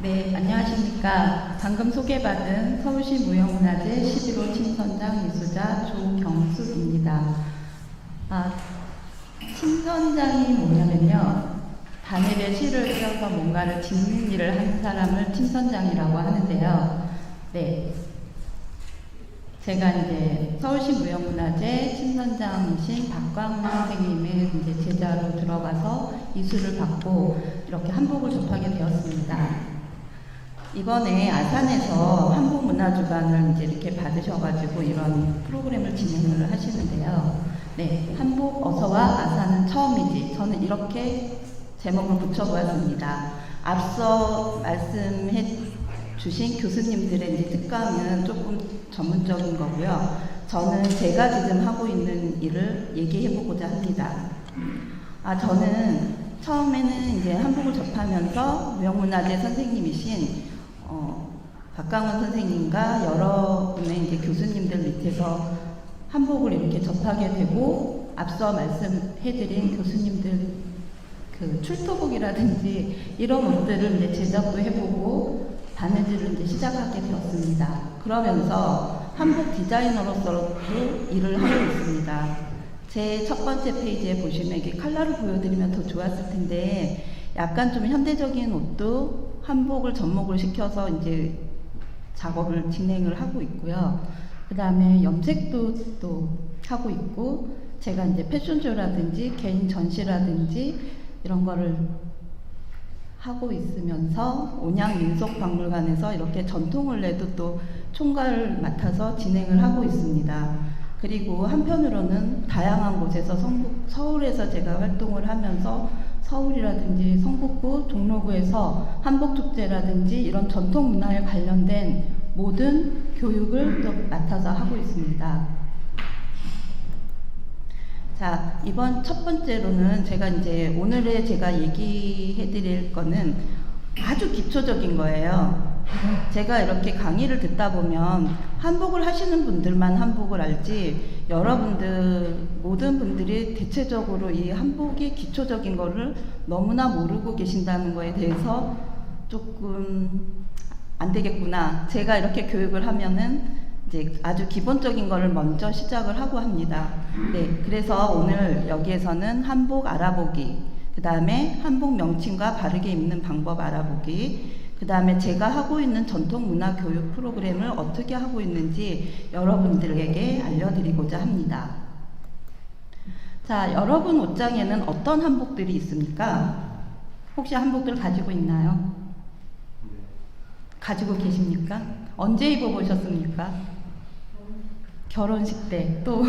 네, 안녕하십니까. 방금 소개받은 서울시 무형문화재 11호 침선장 미수자 조경숙입니다. 침선장이 뭐냐면요. 바늘에 실을 껴서 뭔가를 짓는 일을 하는 사람을 침선장이라고 하는데요. 네. 제가 이제 서울시 무형문화재 침선장이신 박광훈 선생님의 이제 제자로 들어가서 이수를 받고 이렇게 한복을 접하게 되었습니다. 이번에 아산에서 한복문화주간을 이제 이렇게 받으셔가지고 이런 프로그램을 진행을 하시는데요. 네, 한복 어서와 아산은 처음이지. 저는 이렇게 제목을 붙여보았습니다. 앞서 말씀해 주신 교수님들의 이제 특강은 조금 전문적인 거고요. 저는 제가 지금 하고 있는 일을 얘기해보고자 합니다. 저는 처음에는 이제 한복을 접하면서 무형문화재 선생님이신 박강원 선생님과 여러 분의 이제 교수님들 밑에서 한복을 이렇게 접하게 되고, 앞서 말씀해드린 교수님들 그 출토복이라든지 이런 옷들을 이제 제작도 해보고 바느질을 이제 시작하게 되었습니다. 그러면서 한복 디자이너로서도 일을 하고 있습니다. 제 첫 번째 페이지에 보시면 이게 컬러를 보여드리면 더 좋았을 텐데, 약간 좀 현대적인 옷도 한복을 접목을 시켜서 이제 작업을 진행을 하고 있고요. 그 다음에 염색도 또 하고 있고, 제가 이제 패션쇼라든지 개인 전시라든지 이런 거를 하고 있으면서 온양민속박물관에서 이렇게 전통을내도 또 총괄을 맡아서 진행을 하고 있습니다. 그리고 한편으로는 다양한 곳에서 서울에서 제가 활동을 하면서 서울이라든지 성북구, 종로구에서 한복축제라든지 이런 전통문화에 관련된 모든 교육을 또 맡아서 하고 있습니다. 자, 이번 첫 번째로는 제가 이제 오늘의 제가 얘기해 드릴 거는 아주 기초적인 거예요. 제가 이렇게 강의를 듣다 보면 한복을 하시는 분들만 한복을 알지, 여러분들 모든 분들이 대체적으로 이 한복의 기초적인 거를 너무나 모르고 계신다는 거에 대해서 조금 안 되겠구나. 제가 이렇게 교육을 하면은 이제 아주 기본적인 거를 먼저 시작을 하고 합니다. 네, 그래서 오늘 여기에서는 한복 알아보기, 그 다음에 한복 명칭과 바르게 입는 방법 알아보기, 그 다음에 제가 하고 있는 전통문화 교육 프로그램을 어떻게 하고 있는지 여러분들에게 알려드리고자 합니다. 자, 여러분 옷장에는 어떤 한복들이 있습니까? 혹시 한복들 가지고 있나요? 가지고 계십니까? 언제 입어보셨습니까? 결혼식 때, 또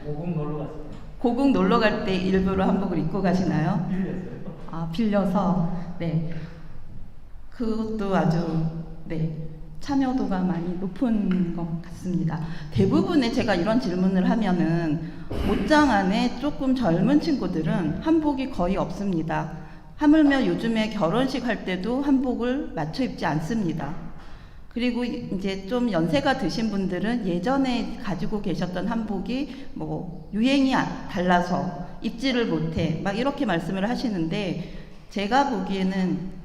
고국 놀러 갔어요. 고국 놀러 갈 때 일부러 한복을 입고 가시나요? 빌렸어요. 빌려서. 네. 그것도 아주 참여도가 많이 높은 것 같습니다. 대부분의 제가 이런 질문을 하면은 옷장 안에 조금 젊은 친구들은 한복이 거의 없습니다. 하물며 요즘에 결혼식 할 때도 한복을 맞춰 입지 않습니다. 그리고 이제 좀 연세가 드신 분들은 예전에 가지고 계셨던 한복이 뭐 유행이 달라서 입지를 못해 막 이렇게 말씀을 하시는데, 제가 보기에는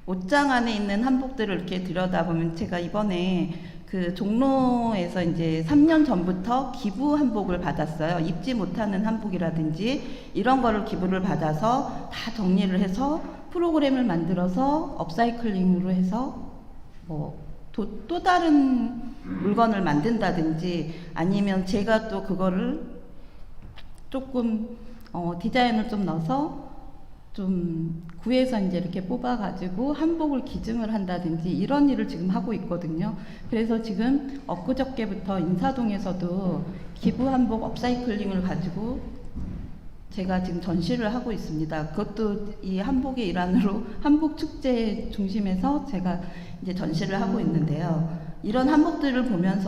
옷장 안에 있는 한복들을 이렇게 들여다보면, 제가 이번에 그 종로에서 이제 3년 전부터 기부 한복을 받았어요. 입지 못하는 한복이라든지 이런 거를 기부를 받아서 다 정리를 해서 프로그램을 만들어서 업사이클링으로 해서 또 다른 물건을 만든다든지, 아니면 제가 또 그거를 조금 디자인을 좀 넣어서 좀 구해서 이제 이렇게 뽑아가지고 한복을 기증을 한다든지 이런 일을 지금 하고 있거든요. 그래서 지금 엊그저께부터 인사동에서도 기부 한복 업사이클링을 가지고 제가 지금 전시를 하고 있습니다. 그것도 이 한복의 일환으로 한복 축제 중심에서 제가 이제 전시를 하고 있는데요. 이런 한복들을 보면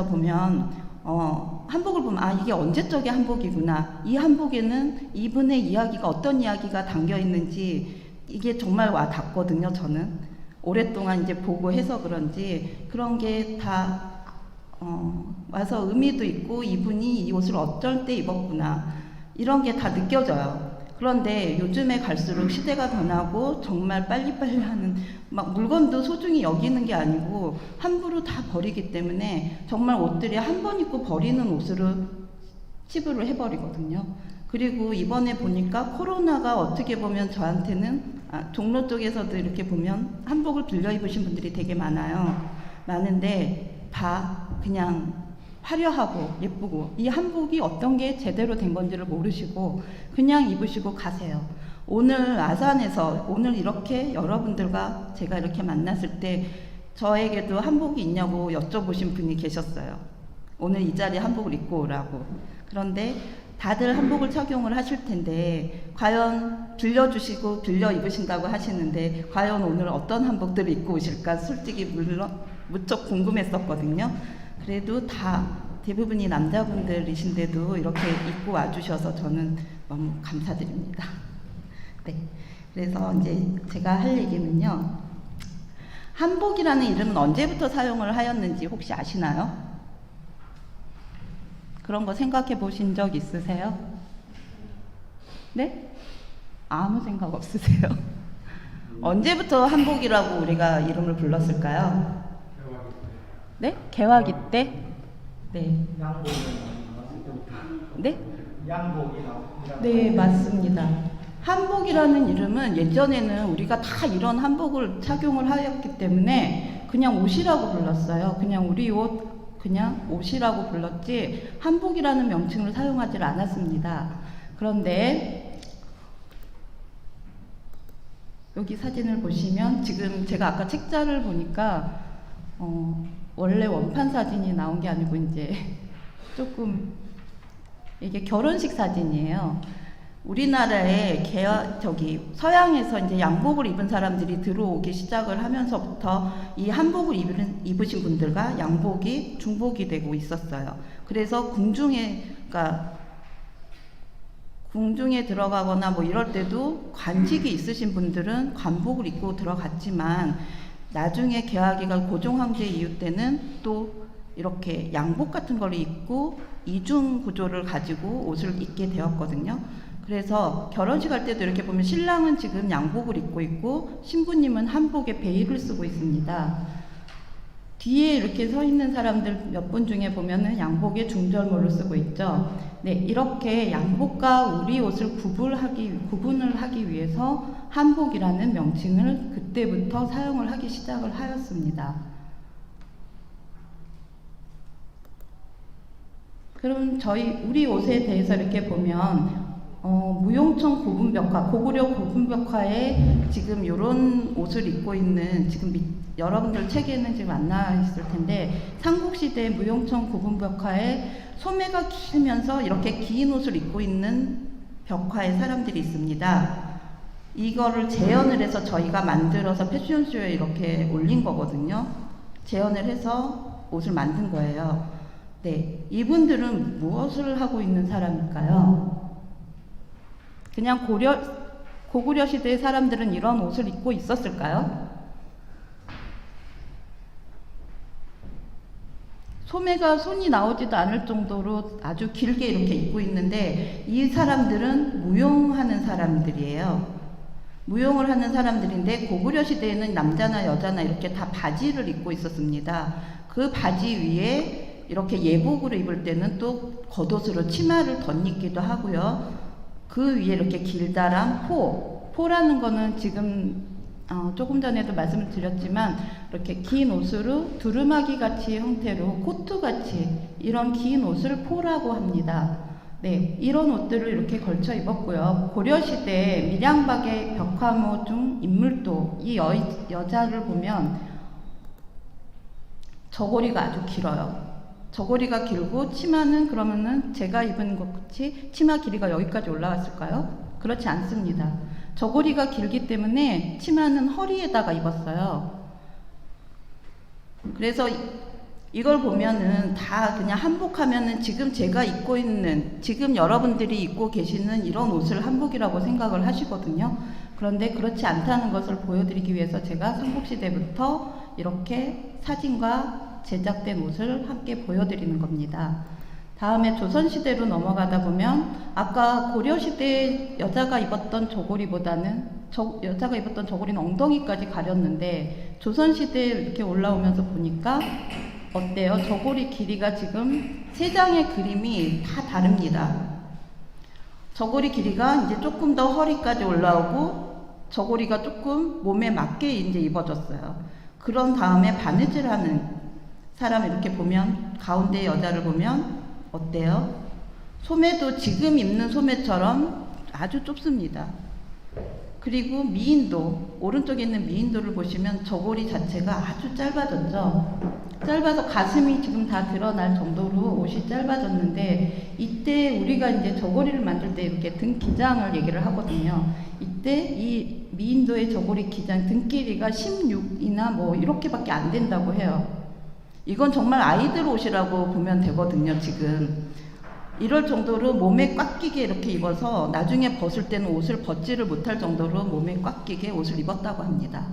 한복을 보면 이게 언제적의 한복이구나. 이 한복에는 이분의 이야기가 어떤 이야기가 담겨 있는지 이게 정말 와 닿거든요. 저는 오랫동안 이제 보고 해서 그런지 그런 게 다 와서 의미도 있고, 이분이 이 옷을 어쩔 때 입었구나, 이런 게 다 느껴져요. 그런데 요즘에 갈수록 시대가 변하고 정말 빨리빨리 하는, 막 물건도 소중히 여기는 게 아니고 함부로 다 버리기 때문에 정말 옷들이 한 번 입고 버리는 옷으로 치부를 해버리거든요. 그리고 이번에 보니까 코로나가 어떻게 보면 저한테는 종로 쪽에서도 이렇게 보면 한복을 빌려 입으신 분들이 되게 많아요. 많은데 다 그냥 화려하고 예쁘고 이 한복이 어떤 게 제대로 된 건지를 모르시고 그냥 입으시고 가세요. 오늘 아산에서 오늘 이렇게 여러분들과 제가 이렇게 만났을 때 저에게도 한복이 있냐고 여쭤보신 분이 계셨어요. 오늘 이 자리에 한복을 입고 오라고. 그런데 다들 한복을 착용을 하실 텐데 과연 빌려주시고 빌려 입으신다고 하시는데 과연 오늘 어떤 한복들을 입고 오실까 솔직히 물론 무척 궁금했었거든요. 그래도 다 대부분이 남자분들이신데도 이렇게 입고 와주셔서 저는 너무 감사드립니다. 네, 그래서 이제 제가 할 얘기는요. 한복이라는 이름은 언제부터 사용을 하였는지 혹시 아시나요? 그런 거 생각해 보신 적 있으세요? 네? 아무 생각 없으세요? 언제부터 한복이라고 우리가 이름을 불렀을까요? 네? 개화기 때? 네. 네? 네, 맞습니다. 한복이라는 이름은 예전에는 우리가 다 이런 한복을 착용을 하였기 때문에 그냥 옷이라고 불렀어요. 그냥 우리 옷, 그냥 옷이라고 불렀지 한복이라는 명칭을 사용하지 않았습니다. 그런데 여기 사진을 보시면 지금 제가 아까 책자를 보니까 원래 원판 사진이 나온 게 아니고 이제 조금 이게 결혼식 사진이에요. 우리나라에 서양에서 이제 양복을 입은 사람들이 들어오기 시작을 하면서부터 이 한복을 입으신 분들과 양복이 중복이 되고 있었어요. 그래서 궁중에 들어가거나 뭐 이럴 때도 관직이 있으신 분들은 관복을 입고 들어갔지만 나중에 개화기가 고종황제 이후 때는 또 이렇게 양복 같은 걸 입고 이중 구조를 가지고 옷을 입게 되었거든요. 그래서 결혼식 할 때도 이렇게 보면 신랑은 지금 양복을 입고 있고 신부님은 한복에 베일을 쓰고 있습니다. 뒤에 이렇게 서 있는 사람들 몇 분 중에 보면은 양복에 중절모를 쓰고 있죠. 네, 이렇게 양복과 우리 옷을 구분을 하기 위해서 한복이라는 명칭을 그때부터 사용을 하기 시작을 하였습니다. 그럼 우리 옷에 대해서 이렇게 보면 무용청 고분벽화, 고구려 고분벽화에 지금 이런 옷을 입고 있는 지금 여러분들 책에는 지금 안 나와 있을 텐데 삼국시대 무용청 고분벽화에 소매가 길면서 이렇게 긴 옷을 입고 있는 벽화의 사람들이 있습니다. 이거를 재현을 해서 저희가 만들어서 패션쇼에 이렇게 올린 거거든요. 재현을 해서 옷을 만든 거예요. 네, 이분들은 무엇을 하고 있는 사람일까요? 그냥 고구려 시대의 사람들은 이런 옷을 입고 있었을까요? 소매가 손이 나오지도 않을 정도로 아주 길게 이렇게 입고 있는데 이 사람들은 무용하는 사람들이에요. 무용을 하는 사람들인데 고구려 시대에는 남자나 여자나 이렇게 다 바지를 입고 있었습니다. 그 바지 위에 이렇게 예복으로 입을 때는 또 겉옷으로 치마를 덧입기도 하고요. 그 위에 이렇게 길다란 포라는 거는 지금 조금 전에도 말씀을 드렸지만 이렇게 긴 옷으로 두루마기 같이 형태로 코트 같이 이런 긴 옷을 포라고 합니다. 네, 이런 옷들을 이렇게 걸쳐 입었고요. 고려시대 밀양박의 벽화모 중 인물도 이 여자를 보면 저고리가 아주 길어요. 저고리가 길고 치마는 그러면은 제가 입은 것 같이 치마 길이가 여기까지 올라왔을까요? 그렇지 않습니다. 저고리가 길기 때문에 치마는 허리에다가 입었어요. 그래서 이걸 보면은 다 그냥 한복하면은 지금 제가 입고 있는, 지금 여러분들이 입고 계시는 이런 옷을 한복이라고 생각을 하시거든요. 그런데 그렇지 않다는 것을 보여드리기 위해서 제가 삼국시대부터 이렇게 사진과 제작된 옷을 함께 보여드리는 겁니다. 다음에 조선시대로 넘어가다 보면 아까 고려시대 여자가 입었던 저고리보다는 여자가 입었던 저고리는 엉덩이까지 가렸는데 조선시대에 이렇게 올라오면서 보니까 어때요? 저고리 길이가 지금 세 장의 그림이 다 다릅니다. 저고리 길이가 이제 조금 더 허리까지 올라오고 저고리가 조금 몸에 맞게 이제 입어졌어요. 그런 다음에 바느질하는 사람 이렇게 보면 가운데 여자를 보면 어때요? 소매도 지금 입는 소매처럼 아주 좁습니다. 그리고 미인도, 오른쪽에 있는 미인도를 보시면 저고리 자체가 아주 짧아졌죠. 짧아서 가슴이 지금 다 드러날 정도로 옷이 짧아졌는데, 이때 우리가 이제 저고리를 만들 때 이렇게 등 기장을 얘기를 하거든요. 이때 이 미인도의 저고리 기장 등 길이가 16이나 뭐 이렇게밖에 안 된다고 해요. 이건 정말 아이들 옷이라고 보면 되거든요, 지금. 이럴 정도로 몸에 꽉 끼게 이렇게 입어서 나중에 벗을 때는 옷을 벗지를 못할 정도로 몸에 꽉 끼게 옷을 입었다고 합니다.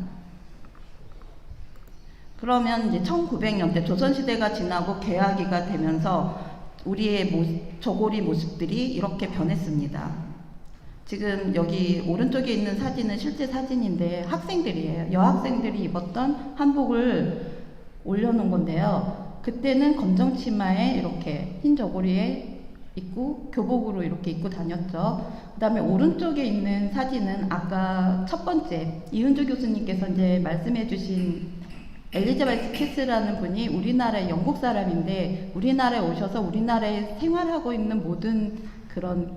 그러면 이제 1900년대 조선시대가 지나고 개화기가 되면서 우리의 저고리 모습들이 이렇게 변했습니다. 지금 여기 오른쪽에 있는 사진은 실제 사진인데 학생들이에요. 여학생들이 입었던 한복을 올려놓은 건데요. 그때는 검정 치마에 이렇게 흰 저고리에 입고 교복으로 이렇게 입고 다녔죠. 그 다음에 오른쪽에 있는 사진은 아까 첫 번째 이은주 교수님께서 이제 말씀해 주신 엘리자베스 키스라는 분이 우리나라의 영국 사람인데 우리나라에 오셔서 우리나라에 생활하고 있는 모든 그런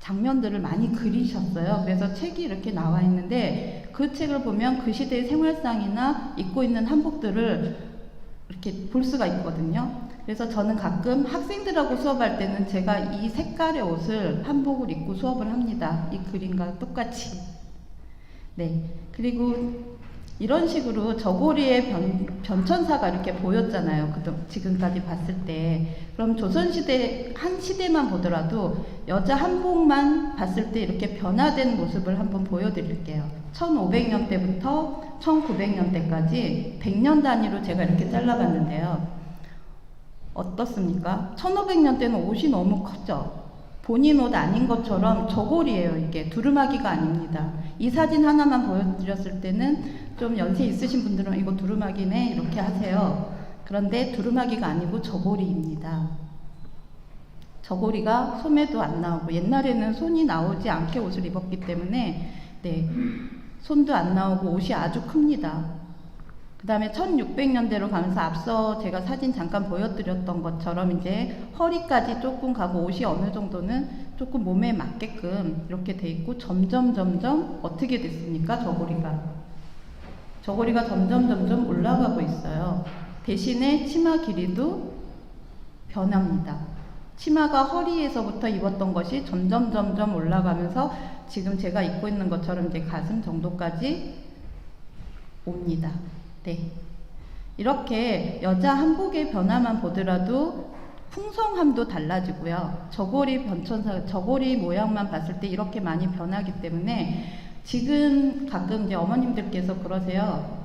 장면들을 많이 그리셨어요. 그래서 책이 이렇게 나와 있는데 그 책을 보면 그 시대의 생활상이나 입고 있는 한복들을 이렇게 볼 수가 있거든요. 그래서 저는 가끔 학생들하고 수업할 때는 제가 이 색깔의 옷을 한복을 입고 수업을 합니다. 이 그림과 똑같이. 네. 그리고 이런 식으로 저고리의 변천사가 이렇게 보였잖아요. 지금까지 봤을 때. 그럼 조선시대 한 시대만 보더라도 여자 한복만 봤을 때 이렇게 변화된 모습을 한번 보여드릴게요. 1500년대부터 1900년대까지 100년 단위로 제가 이렇게 잘라봤는데요. 어떻습니까? 1500년대는 옷이 너무 컸죠. 본인 옷 아닌 것처럼 저고리예요. 이게 두루마기가 아닙니다. 이 사진 하나만 보여드렸을 때는 좀 연세 있으신 분들은 이거 두루마기네 이렇게 하세요. 그런데 두루마기가 아니고 저고리입니다. 저고리가 소매도 안 나오고 옛날에는 손이 나오지 않게 옷을 입었기 때문에 네, 손도 안 나오고 옷이 아주 큽니다. 그 다음에 1600년대로 가면서 앞서 제가 사진 잠깐 보여드렸던 것처럼 이제 허리까지 조금 가고 옷이 어느 정도는 조금 몸에 맞게끔 이렇게 돼 있고 점점 어떻게 됐습니까? 저고리가 점점 올라가고 있어요. 대신에 치마 길이도 변합니다. 치마가 허리에서부터 입었던 것이 점점 올라가면서 지금 제가 입고 있는 것처럼 이제 가슴 정도까지 옵니다. 네. 이렇게 여자 한복의 변화만 보더라도 풍성함도 달라지고요. 저고리 모양만 봤을 때 이렇게 많이 변하기 때문에 지금 가끔 이제 어머님들께서 그러세요.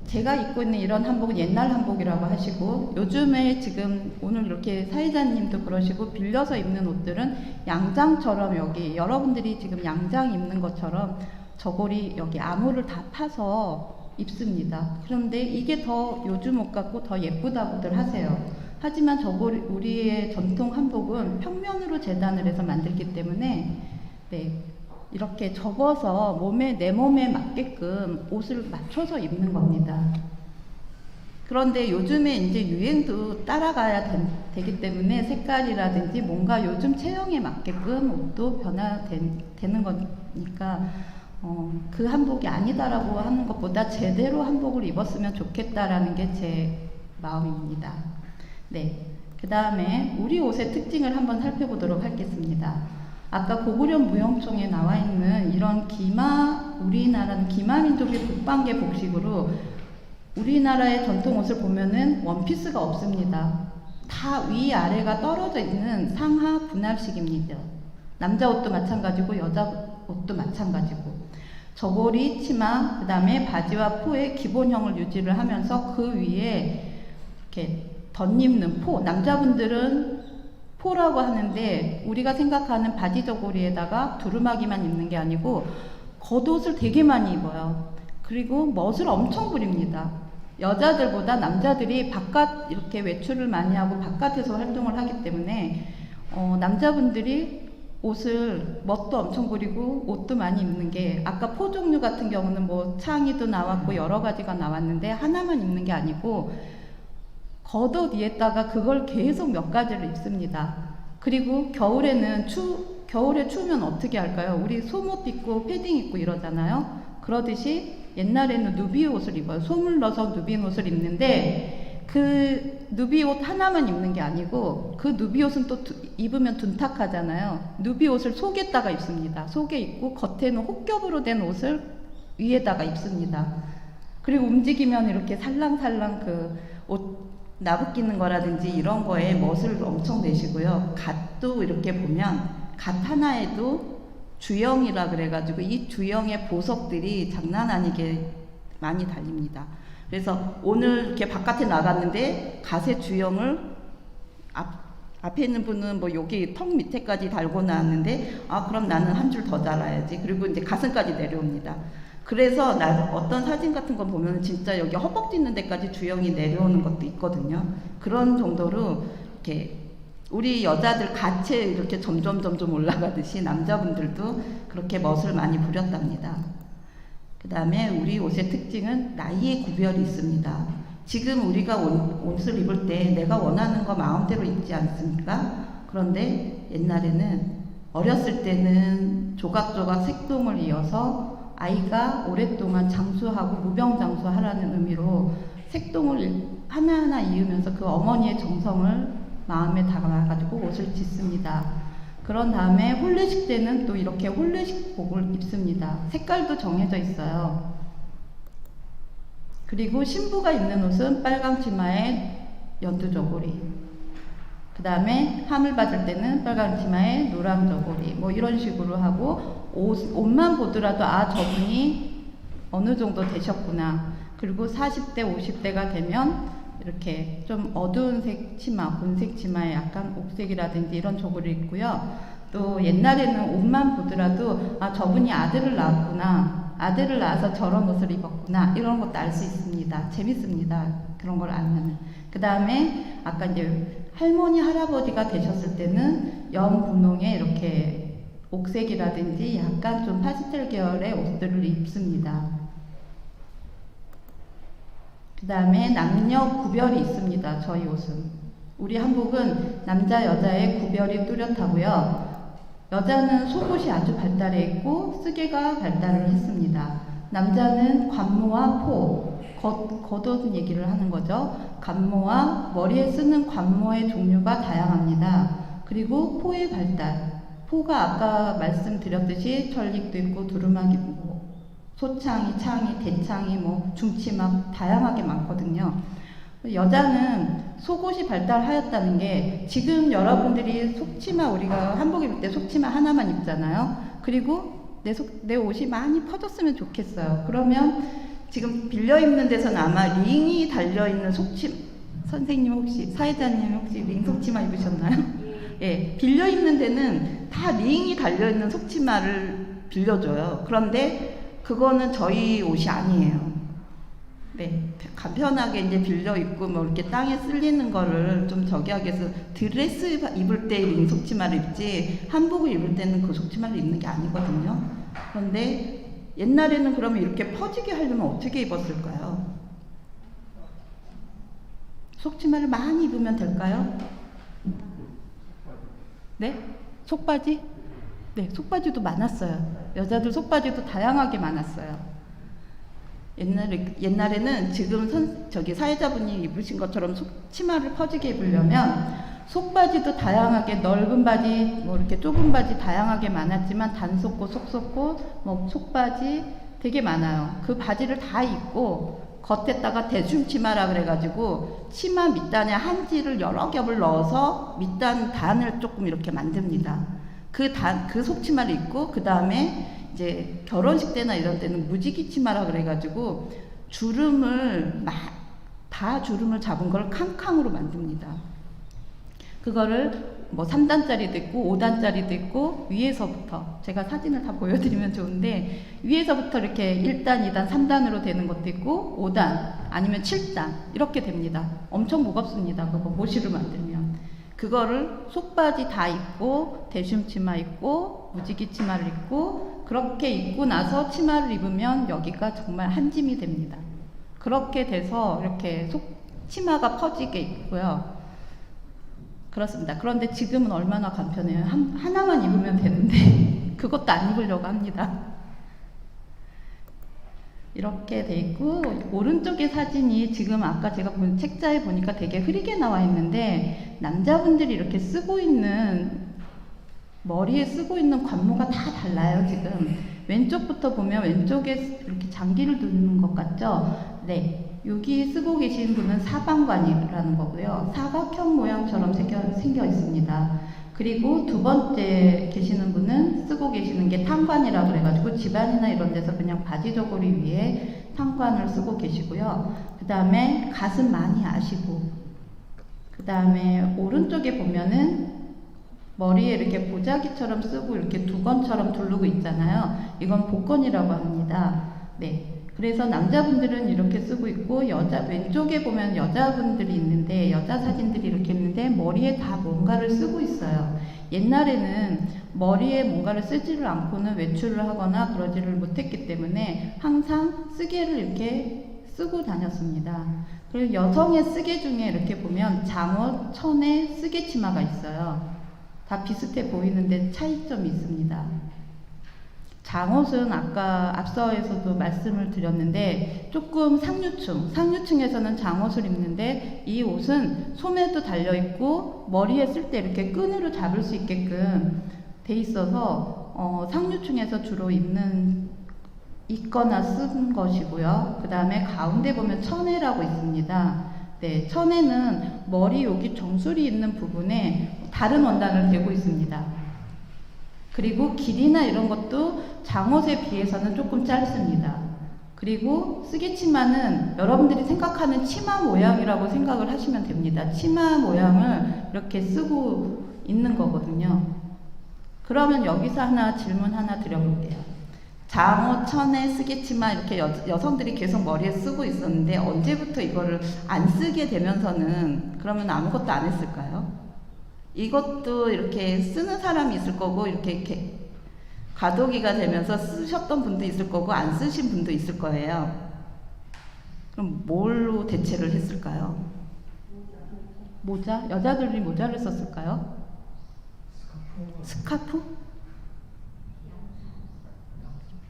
제가 입고 있는 이런 한복은 옛날 한복이라고 하시고 요즘에 지금 오늘 이렇게 사회자님도 그러시고 빌려서 입는 옷들은 양장처럼 여기 여러분들이 지금 양장 입는 것처럼 저고리 여기 암호를 다 파서 입습니다. 그런데 이게 더 요즘 옷 같고 더 예쁘다고들 하세요. 하지만 우리의 전통 한복은 평면으로 재단을 해서 만들기 때문에 네, 이렇게 접어서 내 몸에 맞게끔 옷을 맞춰서 입는 겁니다. 그런데 요즘에 이제 유행도 따라가야 되기 때문에 색깔이라든지 뭔가 요즘 체형에 맞게끔 옷도 변화되는 거니까 그 한복이 아니다라고 하는 것보다 제대로 한복을 입었으면 좋겠다라는 게 제 마음입니다. 네. 그 다음에 우리 옷의 특징을 한번 살펴보도록 하겠습니다. 아까 고구려 무용총에 나와 있는 이런 우리나라는 기마민족의 북방계 복식으로 우리나라의 전통 옷을 보면은 원피스가 없습니다. 다 위아래가 떨어져 있는 상하 분할식입니다. 남자 옷도 마찬가지고 여자 옷도 마찬가지고 저고리, 치마, 그 다음에 바지와 포의 기본형을 유지를 하면서 그 위에 이렇게 덧입는 포, 남자분들은 포라고 하는데 우리가 생각하는 바지 저고리에다가 두루마기만 입는 게 아니고 겉옷을 되게 많이 입어요. 그리고 멋을 엄청 부립니다. 여자들보다 남자들이 바깥 이렇게 외출을 많이 하고 바깥에서 활동을 하기 때문에 남자분들이 옷을 멋도 엄청 부리고 옷도 많이 입는 게 아까 포 종류 같은 경우는 뭐 창의도 나왔고 여러 가지가 나왔는데 하나만 입는 게 아니고 겉옷 위에다가 그걸 계속 몇 가지를 입습니다. 그리고 겨울에 추우면 어떻게 할까요? 우리 속옷 입고 패딩 입고 이러잖아요. 그러듯이 옛날에는 누비 옷을 입어요. 솜을 넣어서 누비 옷을 입는데 그 누비 옷 하나만 입는 게 아니고 그 누비 옷은 또 입으면 둔탁하잖아요. 누비 옷을 속에다가 입습니다. 속에 입고 겉에는 혹겹으로 된 옷을 위에다가 입습니다. 그리고 움직이면 이렇게 살랑살랑 그 옷 나부끼는 거라든지 이런 거에 멋을 엄청 내시고요. 갓도 이렇게 보면 갓 하나에도 주영이라 그래가지고 이 주영의 보석들이 장난 아니게 많이 달립니다. 그래서 오늘 이렇게 바깥에 나갔는데 갓의 주영을 앞에 있는 분은 뭐 여기 턱 밑에까지 달고 나왔는데 그럼 나는 한 줄 더 달아야지. 그리고 이제 가슴까지 내려옵니다. 그래서 어떤 사진 같은 거 보면 진짜 여기 허벅지 있는 데까지 주영이 내려오는 것도 있거든요. 그런 정도로 이렇게 우리 여자들 같이 이렇게 점점 올라가듯이 남자분들도 그렇게 멋을 많이 부렸답니다. 그 다음에 우리 옷의 특징은 나이의 구별이 있습니다. 지금 우리가 옷을 입을 때 내가 원하는 거 마음대로 입지 않습니까? 그런데 옛날에는 어렸을 때는 조각조각 색동을 이어서 아이가 오랫동안 장수하고 무병장수하라는 의미로 색동을 하나하나 이으면서 그 어머니의 정성을 마음에 담아가지고 옷을 짓습니다. 그런 다음에 혼례식 때는 또 이렇게 혼례식복을 입습니다. 색깔도 정해져 있어요. 그리고 신부가 입는 옷은 빨강 치마에 연두 저고리, 그 다음에 함을 받을 때는 빨강 치마에 노랑 저고리, 뭐 이런 식으로 하고 옷만 보더라도 저분이 어느 정도 되셨구나. 그리고 40대 50대가 되면 이렇게 좀 어두운 색 치마, 본색 치마에 약간 옥색이라든지 이런 저고리 입고요. 또 옛날에는 옷만 보더라도 저분이 아들을 낳았구나, 아들을 낳아서 저런 옷을 입었구나, 이런 것도 알 수 있습니다. 재밌습니다. 그런 걸 알면. 그 다음에 아까 이제 할머니 할아버지가 되셨을 때는 연분홍에 이렇게 옥색이라든지 약간 좀 파스텔 계열의 옷들을 입습니다. 그 다음에 남녀 구별이 있습니다. 저희 옷은. 우리 한복은 남자 여자의 구별이 뚜렷하고요. 여자는 속옷이 아주 발달해 있고 쓰개가 발달을 했습니다. 남자는 관모와 포, 겉옷 얘기를 하는 거죠. 관모와 머리에 쓰는 관모의 종류가 다양합니다. 그리고 포의 발달. 포가 아까 말씀드렸듯이 천릭도 있고 두루마기, 소창이, 창이, 대창이, 중치막 다양하게 많거든요. 여자는 속옷이 발달하였다는 게 지금 여러분들이 속치마, 우리가 한복 입을 때 속치마 하나만 입잖아요. 그리고 내 옷이 많이 퍼졌으면 좋겠어요. 그러면 지금 빌려 입는 데서는 아마 링이 달려있는 선생님 혹시, 사회자님 혹시 링 속치마 입으셨나요? 예, 빌려 입는 데는 다 링이 달려있는 속치마를 빌려줘요. 그런데 그거는 저희 옷이 아니에요. 네, 간편하게 이제 빌려 입고 이렇게 땅에 쓸리는 거를 좀 저기 하기 위해서 드레스 입을 때 링 속치마를 입지 한복을 입을 때는 그 속치마를 입는 게 아니거든요. 그런데 옛날에는 그러면 이렇게 퍼지게 하려면 어떻게 입었을까요? 속치마를 많이 입으면 될까요? 네? 속바지? 네, 속바지도 많았어요. 여자들 속바지도 다양하게 많았어요. 옛날에는 지금 사회자분이 입으신 것처럼 치마를 퍼지게 입으려면 속바지도 다양하게 넓은 바지, 이렇게 좁은 바지 다양하게 많았지만 단속고, 속속고, 속바지 되게 많아요. 그 바지를 다 입고 겉에다가 대춤치마라 그래가지고 치마 밑단에 한지를 여러 겹을 넣어서 밑단 단을 조금 이렇게 만듭니다. 그 속치마를 입고 그 다음에 이제 결혼식 때나 이런 때는 무지개 치마라 그래가지고 주름을 잡은 걸 캉캉으로 만듭니다. 그거를 뭐 3단짜리도 있고 5단짜리도 있고 위에서부터 제가 사진을 다 보여드리면 좋은데 위에서부터 이렇게 1단, 2단, 3단으로 되는 것도 있고 5단 아니면 7단 이렇게 됩니다. 엄청 무겁습니다. 그거 모시로 만들면 그거를 속바지 다 입고 대쉬 치마 입고 무지개 치마를 입고 그렇게 입고 나서 치마를 입으면 여기가 정말 한 짐이 됩니다. 그렇게 돼서 이렇게 치마가 퍼지게 입고요. 그렇습니다. 그런데 지금은 얼마나 간편해요. 하나만 입으면 되는데 그것도 안 입으려고 합니다. 이렇게 돼 있고 오른쪽의 사진이 지금 아까 제가 본 책자에 보니까 되게 흐리게 나와 있는데 남자분들이 이렇게 쓰고 있는 머리에 쓰고 있는 관모가 다 달라요. 지금 왼쪽부터 보면 왼쪽에 이렇게 장기를 두는 것 같죠? 네. 여기 쓰고 계신 분은 사방관이라는 거고요. 사각형 모양처럼 생겨 있습니다. 그리고 두 번째 계시는 분은 쓰고 계시는 게 탕관이라고 그래가지고 집안이나 이런 데서 그냥 바지 저고리 위에 탕관을 쓰고 계시고요. 그 다음에 가슴 많이 아시고 그 다음에 오른쪽에 보면은 머리에 이렇게 보자기처럼 쓰고 이렇게 두건처럼 두르고 있잖아요. 이건 복건이라고 합니다. 네. 그래서 남자분들은 이렇게 쓰고 있고 왼쪽에 보면 여자분들이 있는데 여자 사진들이 이렇게 있는데 머리에 다 뭔가를 쓰고 있어요. 옛날에는 머리에 뭔가를 쓰지를 않고는 외출을 하거나 그러지를 못했기 때문에 항상 쓰개를 이렇게 쓰고 다녔습니다. 그리고 여성의 쓰개 중에 이렇게 보면 장어, 천에 쓰개 치마가 있어요. 다 비슷해 보이는데 차이점이 있습니다. 장옷은 아까 앞서에서도 말씀을 드렸는데 조금 상류층에서는 장옷을 입는데 이 옷은 소매도 달려있고 머리에 쓸 때 이렇게 끈으로 잡을 수 있게끔 돼 있어서 상류층에서 주로 입거나 쓴 것이고요. 그 다음에 가운데 보면 천에라고 있습니다. 네, 천에는 머리 여기 정수리 있는 부분에 다른 원단을 대고 있습니다. 그리고 길이나 이런 것도 장옷에 비해서는 조금 짧습니다. 그리고 쓰개치마는 여러분들이 생각하는 치마 모양이라고 생각을 하시면 됩니다. 치마 모양을 이렇게 쓰고 있는 거거든요. 그러면 여기서 질문 하나 드려볼게요. 장옷, 천에, 쓰개치마 이렇게 여성들이 계속 머리에 쓰고 있었는데 언제부터 이거를 안 쓰게 되면서는 그러면 아무것도 안 했을까요? 이것도 이렇게 쓰는 사람이 있을 거고 이렇게 과도기가 되면서 쓰셨던 분도 있을 거고 안 쓰신 분도 있을 거예요. 그럼 뭘로 대체를 했을까요? 모자? 여자들이 모자를 썼을까요? 스카프?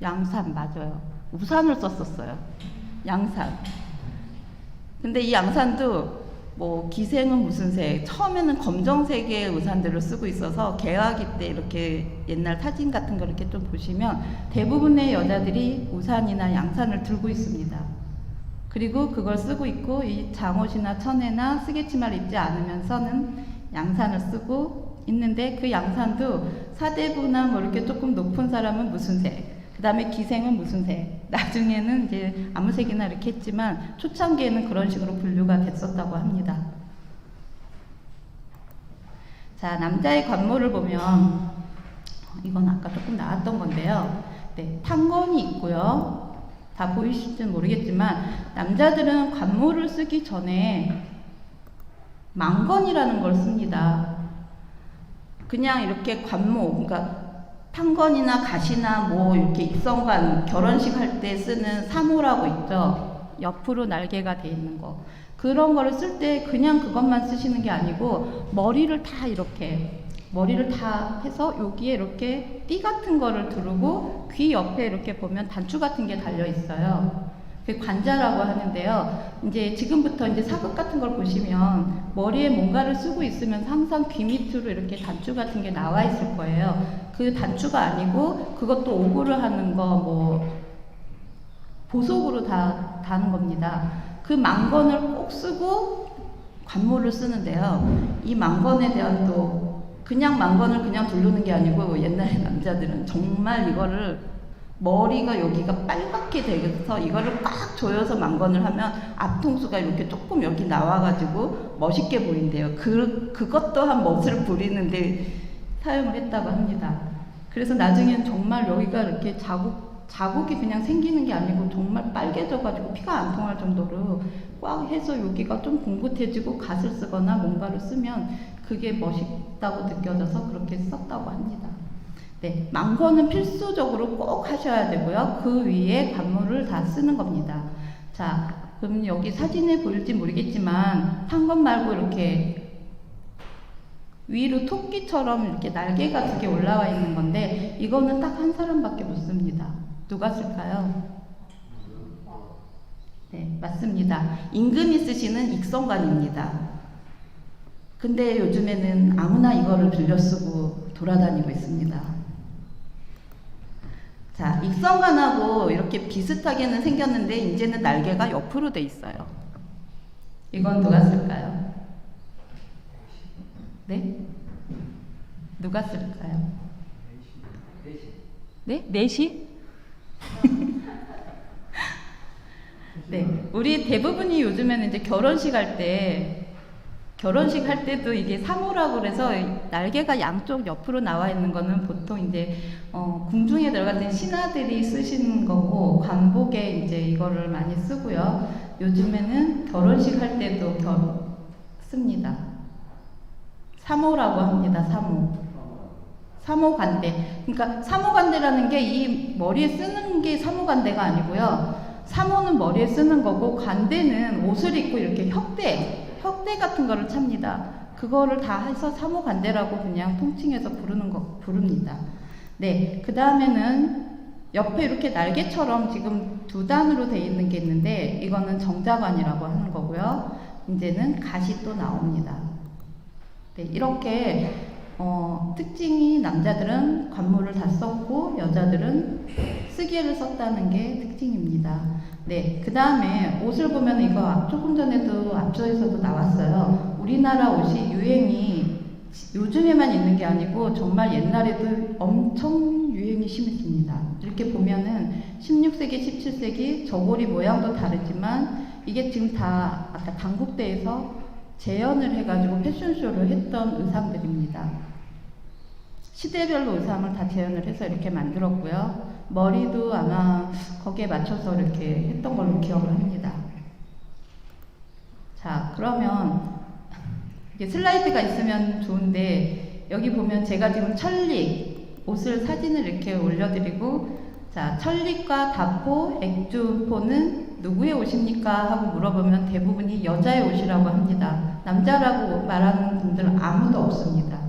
양산 맞아요. 우산을 썼었어요. 양산. 근데 이 양산도 뭐 기생은 무슨 색, 처음에는 검정색의 우산들을 쓰고 있어서 개화기 때 이렇게 옛날 사진 같은 거 이렇게 좀 보시면 대부분의 여자들이 우산이나 양산을 들고 있습니다. 그리고 그걸 쓰고 있고 이 장옷이나 천에나 쓰개치마를 입지 않으면서는 양산을 쓰고 있는데 그 양산도 사대부나 뭐 이렇게 조금 높은 사람은 무슨 색, 그 다음에 기생은 무슨 색, 나중에는 이제 아무 색이나 이렇게 했지만 초창기에는 그런 식으로 분류가 됐었다고 합니다. 자, 남자의 관모를 보면 이건 아까 조금 나왔던 건데요. 네, 탕건이 있고요. 다 보이실지는 모르겠지만 남자들은 관모를 쓰기 전에 망건이라는 걸 씁니다. 그냥 이렇게 관모, 그러니까 탕건이나 가시나 뭐 이렇게 입성관 결혼식 할 때 쓰는 사모라고 있죠. 옆으로 날개가 돼 있는 거. 그런 거를 쓸 때 그냥 그것만 쓰시는 게 아니고 머리를 다 해서 여기에 이렇게 띠 같은 거를 두르고 귀 옆에 이렇게 보면 단추 같은 게 달려 있어요. 그 관자라고 하는데요. 이제 지금부터 이제 사극 같은 걸 보시면 머리에 뭔가를 쓰고 있으면 항상 귀 밑으로 이렇게 단추 같은 게 나와 있을 거예요. 그 단추가 아니고 그것도 오고를 하는 거 뭐 보석으로 다 다는 겁니다. 그 망건을 꼭 쓰고 관모를 쓰는데요. 이 망건에 대한 또 그냥 망건을 그냥 두르는 게 아니고 옛날에 남자들은 정말 이거를 머리가 여기가 빨갛게 되어서 이거를 꽉 조여서 망건을 하면 앞통수가 이렇게 조금 여기 나와가지고 멋있게 보인대요. 그것 또한 멋을 부리는데 사용을 했다고 합니다. 그래서 나중엔 정말 여기가 이렇게 자국이 그냥 생기는 게 아니고 정말 빨개져가지고 피가 안 통할 정도로 꽉 해서 여기가 좀 뭉긋해지고 갓을 쓰거나 뭔가를 쓰면 그게 멋있다고 느껴져서 그렇게 썼다고 합니다. 네, 망건은 필수적으로 꼭 하셔야 되고요. 그 위에 관물을 다 쓰는 겁니다. 자, 그럼 여기 사진에 보일지 모르겠지만 판건 말고 이렇게 위로 토끼처럼 이렇게 날개 같은 게 올라와 있는 건데 이거는 딱 한 사람밖에 못 씁니다. 누가 쓸까요? 네, 맞습니다. 임금이 쓰시는 익성관입니다. 근데 요즘에는 아무나 이거를 빌려 쓰고 돌아다니고 있습니다. 자, 익성관하고 이렇게 비슷하게는 생겼는데 이제는 날개가 옆으로 돼 있어요. 이건 누가 쓸까요? 네? 누가 쓸까요? 네? 넷이? 네, 우리 대부분이 요즘에는 이제 결혼식 할 때도 이게 사모라고 그래서 날개가 양쪽 옆으로 나와 있는 거는 보통 이제 궁중에 들어가는 신하들이 쓰시는 거고 관복에 이제 이거를 많이 쓰고요. 요즘에는 결혼식 할 때도 씁니다. 사모라고 합니다. 사모관대. 그러니까 사모관대라는 게 이 머리에 쓰는 게 사모관대가 아니고요. 사모는 머리에 쓰는 거고 관대는 옷을 입고 이렇게 혁대 같은 거를 찹니다. 그거를 다 해서 사모관대라고 그냥 통칭해서 부릅니다. 네, 그 다음에는 옆에 이렇게 날개처럼 지금 두 단으로 되어 있는 게 있는데 이거는 정자관이라고 하는 거고요. 이제는 갓이 또 나옵니다. 네, 이렇게 특징이 남자들은 관물을 다 썼고 여자들은 쓰개를 썼다는 게 특징입니다. 네, 그 다음에 옷을 보면 이거 조금 전에도 앞서에서도 나왔어요. 우리나라 옷이 유행이 요즘에만 있는 게 아니고 정말 옛날에도 엄청 유행이 심했습니다. 이렇게 보면은 16세기, 17세기 저고리 모양도 다르지만 이게 지금 다 아까 당국대에서 재현을 해가지고 패션쇼를 했던 의상들입니다. 시대별로 의상을 다 재현을 해서 이렇게 만들었고요. 머리도 아마 거기에 맞춰서 이렇게 했던 걸로 기억을 합니다. 자, 그러면 이게 슬라이드가 있으면 좋은데 여기 보면 제가 지금 천릭 옷을 사진을 이렇게 올려드리고 자, 천릭과 다포, 액주포는 누구의 옷입니까? 하고 물어보면 대부분이 여자의 옷이라고 합니다. 남자라고 말하는 분들 아무도 없습니다.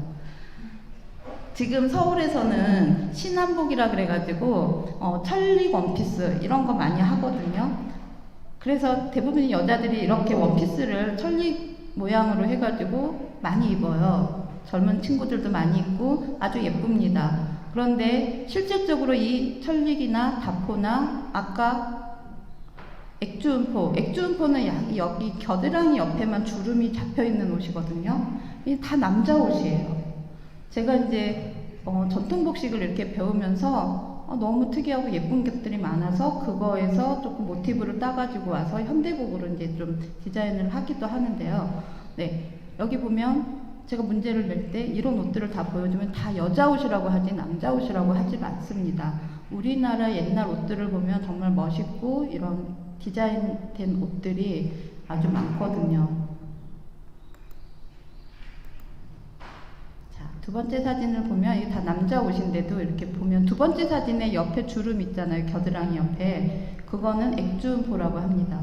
지금 서울에서는 신한복이라 그래가지고 천릭 원피스 이런 거 많이 하거든요. 그래서 대부분 여자들이 이렇게 원피스를 천릭 모양으로 해가지고 많이 입어요. 젊은 친구들도 많이 입고 아주 예쁩니다. 그런데 실질적으로 이 천릭이나 다포나 아까 액주은포는 여기 겨드랑이 옆에만 주름이 잡혀있는 옷이거든요. 이게 다 남자 옷이에요. 제가 이제 전통복식을 이렇게 배우면서 너무 특이하고 예쁜 것들이 많아서 그거에서 조금 모티브를 따가지고 와서 현대복으로 이제 좀 디자인을 하기도 하는데요. 네, 여기 보면 제가 문제를 낼 때 이런 옷들을 다 보여주면 다 여자 옷이라고 하지 남자 옷이라고 하지 않습니다. 우리나라 옛날 옷들을 보면 정말 멋있고 이런 디자인된 옷들이 아주 많거든요. 두 번째 사진을 보면 이게 다 남자 옷인데도 이렇게 보면 두 번째 사진에 옆에 주름 있잖아요. 겨드랑이 옆에. 그거는 액주음포라고 합니다.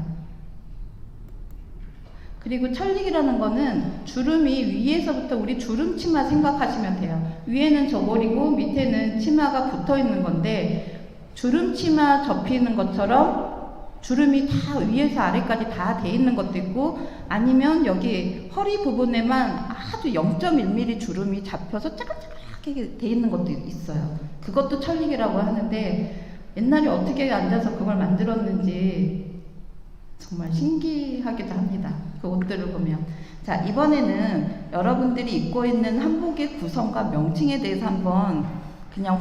그리고 천릭이라는 거는 주름이 위에서부터 우리 주름 치마 생각하시면 돼요. 위에는 저고리고 밑에는 치마가 붙어 있는 건데 주름 치마 접히는 것처럼 주름이 다 위에서 아래까지 다 돼 있는 것도 있고 아니면 여기 허리 부분에만 아주 0.1mm 주름이 잡혀서 짜글짜글하게 돼 있는 것도 있어요. 그것도 천릭이라고 하는데 옛날에 어떻게 앉아서 그걸 만들었는지 정말 신기하기도 합니다. 그 옷들을 보면. 자, 이번에는 여러분들이 입고 있는 한복의 구성과 명칭에 대해서 한번 그냥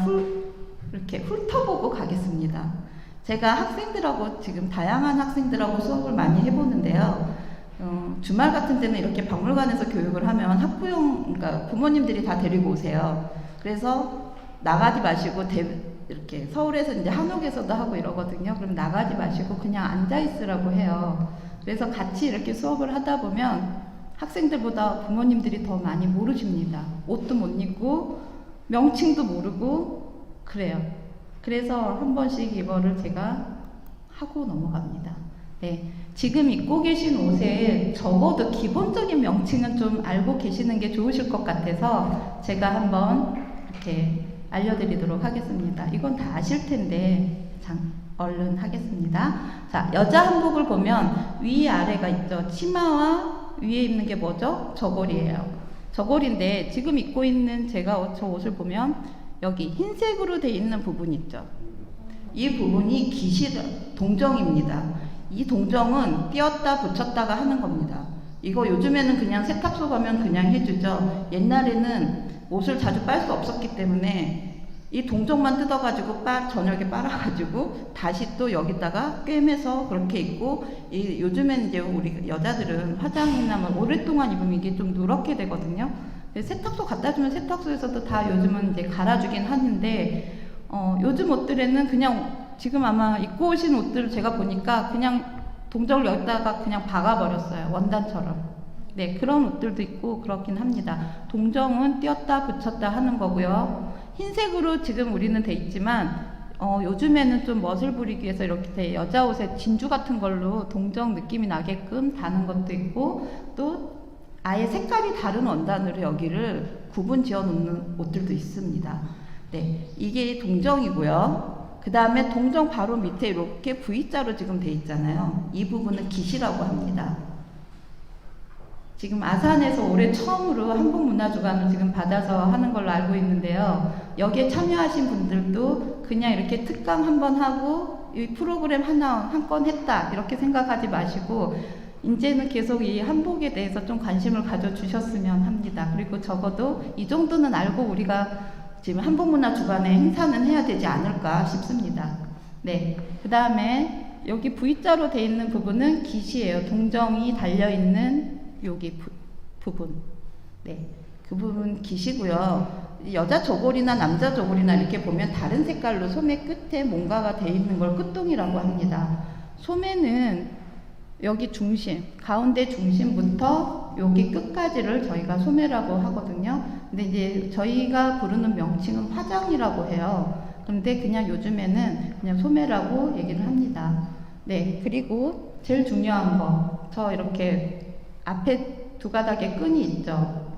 이렇게 훑어보고 가겠습니다. 제가 학생들하고 지금 다양한 학생들하고 수업을 많이 해보는데요. 주말 같은 때는 이렇게 박물관에서 교육을 하면 그러니까 부모님들이 다 데리고 오세요. 그래서 나가지 마시고 이렇게 서울에서 이제 한옥에서도 하고 이러거든요. 그럼 나가지 마시고 그냥 앉아 있으라고 해요. 그래서 같이 이렇게 수업을 하다 보면 학생들보다 부모님들이 더 많이 모르십니다. 옷도 못 입고 명칭도 모르고 그래요. 그래서 한 번씩 이거를 제가 하고 넘어갑니다. 네, 지금 입고 계신 옷에 적어도 기본적인 명칭은 좀 알고 계시는 게 좋으실 것 같아서 제가 한번 이렇게 알려드리도록 하겠습니다. 이건 다 아실 텐데 얼른 하겠습니다. 자, 여자 한복을 보면 위아래가 있죠. 치마와 위에 입는 게 뭐죠? 저고리예요. 저고리인데 지금 입고 있는 제가 저 옷을 보면 여기 흰색으로 돼 있는 부분 있죠. 이 부분이 동정입니다. 이 동정은 띄었다 붙였다가 하는 겁니다. 이거 요즘에는 그냥 세탁소 가면 그냥 해주죠. 옛날에는 옷을 자주 빨 수 없었기 때문에 이 동정만 뜯어가지고 저녁에 빨아가지고 다시 또 여기다가 꿰매서 그렇게 입고 요즘엔 이제 우리 여자들은 화장이나 뭐 오랫동안 입으면 이게 좀 누렇게 되거든요. 세탁소 갖다 주면 세탁소에서도 다 요즘은 이제 갈아주긴 하는데 요즘 옷들에는 그냥 지금 아마 입고 오신 옷들을 제가 보니까 그냥 동정을 여기다가 그냥 박아버렸어요. 원단처럼. 네, 그런 옷들도 있고 그렇긴 합니다. 동정은 띄었다 붙였다 하는 거고요. 흰색으로 지금 우리는 돼 있지만 요즘에는 좀 멋을 부리기 위해서 이렇게 여자 옷에 진주 같은 걸로 동정 느낌이 나게끔 다는 것도 있고 또 아예 색깔이 다른 원단으로 여기를 구분 지어 놓는 옷들도 있습니다. 네, 이게 동정이고요. 그 다음에 동정 바로 밑에 이렇게 V자로 지금 돼 있잖아요. 이 부분은 깃이라고 합니다. 지금 아산에서 올해 처음으로 한복문화주간을 지금 받아서 하는 걸로 알고 있는데요. 여기에 참여하신 분들도 그냥 이렇게 특강 한번 하고 이 프로그램 한 건 했다 이렇게 생각하지 마시고 이제는 계속 이 한복에 대해서 좀 관심을 가져주셨으면 합니다. 그리고 적어도 이 정도는 알고 우리가 지금 한복문화주간에 행사는 해야 되지 않을까 싶습니다. 네, 그 다음에 여기 V자로 돼 있는 부분은 깃이에요. 동정이 달려있는 여기 부분. 네, 그 부분 깃이고요. 여자 저고리나 남자 저고리나 이렇게 보면 다른 색깔로 소매 끝에 뭔가가 돼 있는 걸 끝동이라고 합니다. 소매는 여기 중심, 가운데 중심부터 여기 끝까지를 저희가 소매라고 하거든요. 근데 이제 저희가 부르는 명칭은 화장이라고 해요. 그런데 그냥 요즘에는 그냥 소매라고 얘기를 합니다. 네, 그리고 제일 중요한 거, 저 이렇게 앞에 두 가닥에 끈이 있죠.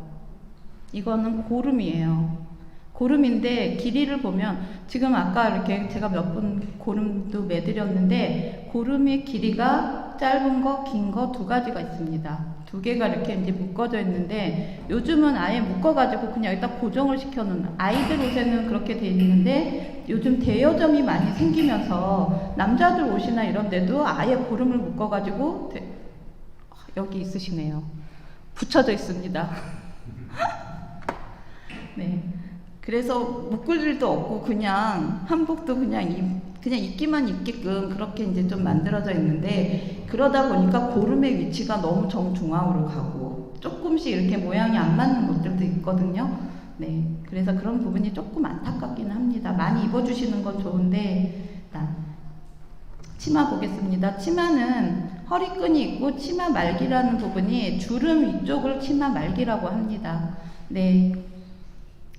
이거는 고름이에요. 고름인데 길이를 보면 지금 아까 이렇게 제가 몇 분 고름도 매드렸는데 고름의 길이가 짧은 거, 긴 거 두 가지가 있습니다. 두 개가 이렇게 이제 묶어져 있는데 요즘은 아예 묶어가지고 그냥 여기다 고정을 시켜놓는 아이들 옷에는 그렇게 돼 있는데 요즘 대여점이 많이 생기면서 남자들 옷이나 이런 데도 아예 고름을 묶어가지고 여기 있으시네요. 붙여져 있습니다. 네. 그래서 묶을 일도 없고 그냥 한복도 그냥 입기만 입게끔 그렇게 이제 좀 만들어져 있는데 그러다 보니까 고름의 위치가 너무 정중앙으로 가고 조금씩 이렇게 모양이 안 맞는 옷들도 있거든요. 네. 그래서 그런 부분이 조금 안타깝기는 합니다. 많이 입어주시는 건 좋은데 치마 보겠습니다. 치마는 허리끈이 있고 치마 말기라는 부분이 주름 위쪽을 치마 말기라고 합니다. 네.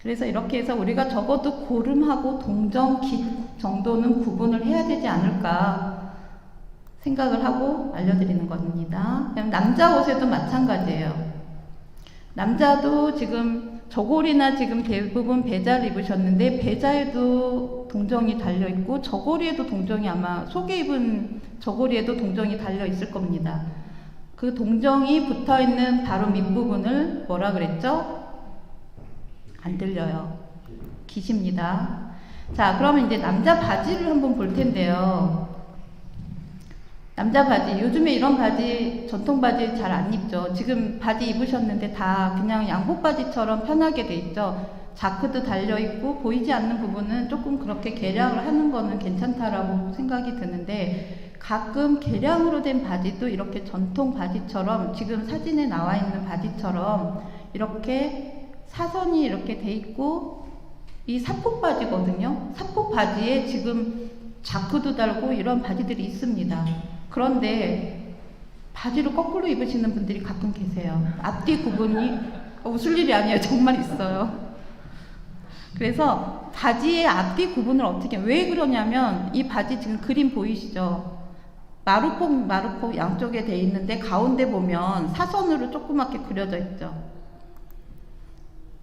그래서 이렇게 해서 우리가 적어도 고름하고 동정, 깃 정도는 구분을 해야 되지 않을까 생각을 하고 알려드리는 겁니다. 그냥 남자 옷에도 마찬가지예요. 남자도 지금 저고리나 지금 대부분 배자를 입으셨는데 배자에도 동정이 달려있고 저고리에도 동정이 아마 속에 입은 저고리에도 동정이 달려있을 겁니다. 그 동정이 붙어있는 바로 밑부분을 뭐라 그랬죠? 안 들려요. 깃입니다. 자, 그러면 이제 남자 바지를 한번 볼 텐데요. 남자 바지, 요즘에 이런 바지, 전통 바지 잘 안 입죠. 지금 바지 입으셨는데 다 그냥 양복 바지처럼 편하게 돼 있죠. 자크도 달려있고 보이지 않는 부분은 조금 그렇게 개량을 하는 거는 괜찮다라고 생각이 드는데, 가끔 개량으로 된 바지도 이렇게 전통 바지처럼, 지금 사진에 나와 있는 바지처럼 이렇게 사선이 이렇게 돼 있고, 이 사폭 바지거든요. 사폭 바지에 지금 자크도 달고 이런 바지들이 있습니다. 그런데 바지를 거꾸로 입으시는 분들이 가끔 계세요. 앞뒤 구분이 웃을 일이 아니에요. 정말 있어요. 그래서 바지의 앞뒤 구분을 어떻게, 왜 그러냐면 이 바지 지금 그림 보이시죠? 마루폭 양쪽에 돼 있는데 가운데 보면 사선으로 조그맣게 그려져 있죠.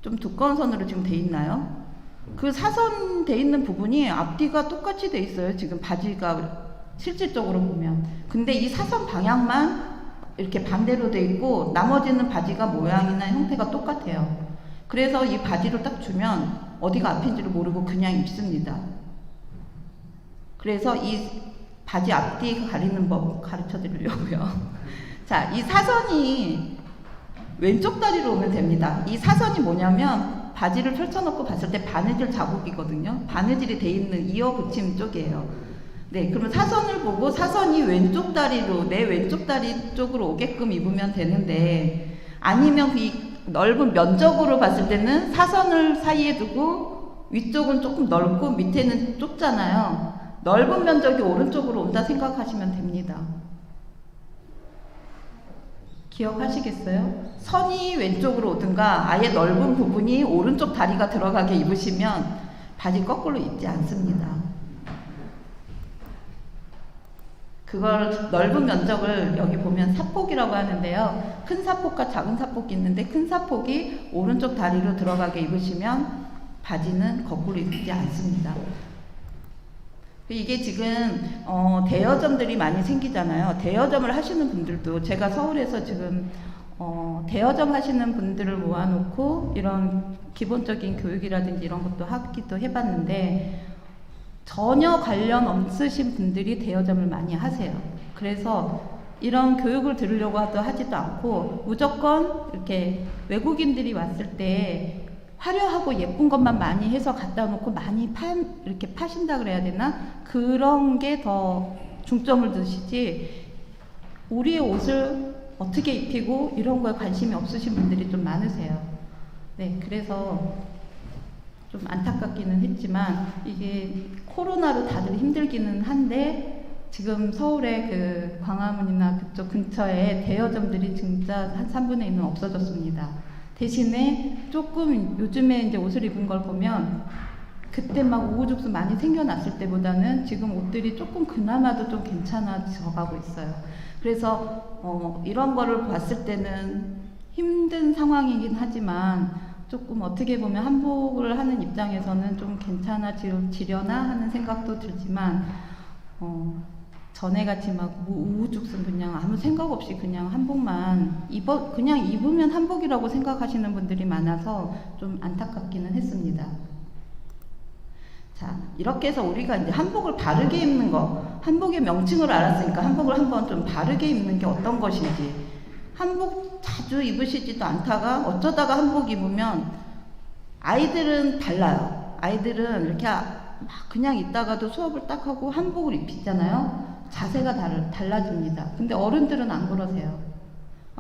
좀 두꺼운 선으로 지금 돼 있나요? 그 사선 돼 있는 부분이 앞뒤가 똑같이 돼 있어요. 지금 바지가 실질적으로 보면. 근데 이 사선 방향만 이렇게 반대로 돼 있고 나머지는 바지가 모양이나 형태가 똑같아요. 그래서 이 바지를 딱 주면 어디가 앞인지를 모르고 그냥 입습니다. 그래서 이 바지 앞뒤 가리는 법 가르쳐 드리려고요. 자, 이 사선이 왼쪽 다리로 오면 됩니다. 이 사선이 뭐냐면 바지를 펼쳐놓고 봤을 때 바느질 자국이거든요. 바느질이 돼 있는 이어 붙임 쪽이에요. 네, 그러면 사선을 보고 사선이 왼쪽 다리로, 내 왼쪽 다리 쪽으로 오게끔 입으면 되는데, 아니면 이 넓은 면적으로 봤을 때는 사선을 사이에 두고 위쪽은 조금 넓고 밑에는 좁잖아요. 넓은 면적이 오른쪽으로 온다 생각하시면 됩니다. 기억하시겠어요? 선이 왼쪽으로 오든가 아예 넓은 부분이 오른쪽 다리가 들어가게 입으시면 바지 거꾸로 입지 않습니다. 그걸 넓은 면적을 여기 보면 사폭이라고 하는데요. 큰 사폭과 작은 사폭이 있는데 큰 사폭이 오른쪽 다리로 들어가게 입으시면 바지는 거꾸로 입지 않습니다. 이게 지금 대여점들이 많이 생기잖아요. 대여점을 하시는 분들도, 제가 서울에서 지금 대여점 하시는 분들을 모아놓고 이런 기본적인 교육이라든지 이런 것도 하기도 해봤는데, 전혀 관련 없으신 분들이 대여점을 많이 하세요. 그래서 이런 교육을 들으려고 하지도 않고 무조건 이렇게 외국인들이 왔을 때 화려하고 예쁜 것만 많이 해서 갖다 놓고 많이 이렇게 파신다 그래야 되나? 그런 게 더 중점을 두시지, 우리의 옷을 어떻게 입히고 이런 거에 관심이 없으신 분들이 좀 많으세요. 네, 그래서 좀 안타깝기는 했지만, 이게 코로나로 다들 힘들기는 한데, 지금 서울의 그 광화문이나 그쪽 근처에 대여점들이 진짜 한 3분의 1은 없어졌습니다. 대신에 조금 요즘에 이제 옷을 입은 걸 보면 그때 막 우후죽순 많이 생겨났을 때보다는 지금 옷들이 조금 그나마도 좀 괜찮아져 가고 있어요. 그래서 이런 거를 봤을 때는 힘든 상황이긴 하지만 조금 어떻게 보면 한복을 하는 입장에서는 좀 괜찮아지려나 하는 생각도 들지만, 전에같이 막 우후죽순 그냥 아무 생각 없이 그냥 한복만 그냥 입으면 한복이라고 생각하시는 분들이 많아서 좀 안타깝기는 했습니다. 자, 이렇게 해서 우리가 이제 한복을 바르게 입는 거, 한복의 명칭을 알았으니까 한복을 한번 좀 바르게 입는 게 어떤 것인지. 한복 자주 입으시지도 않다가 어쩌다가 한복 입으면, 아이들은 달라요. 아이들은 이렇게 막 그냥 있다가도 수업을 딱 하고 한복을 입히잖아요. 자세가 달라집니다. 근데 어른들은 안 그러세요.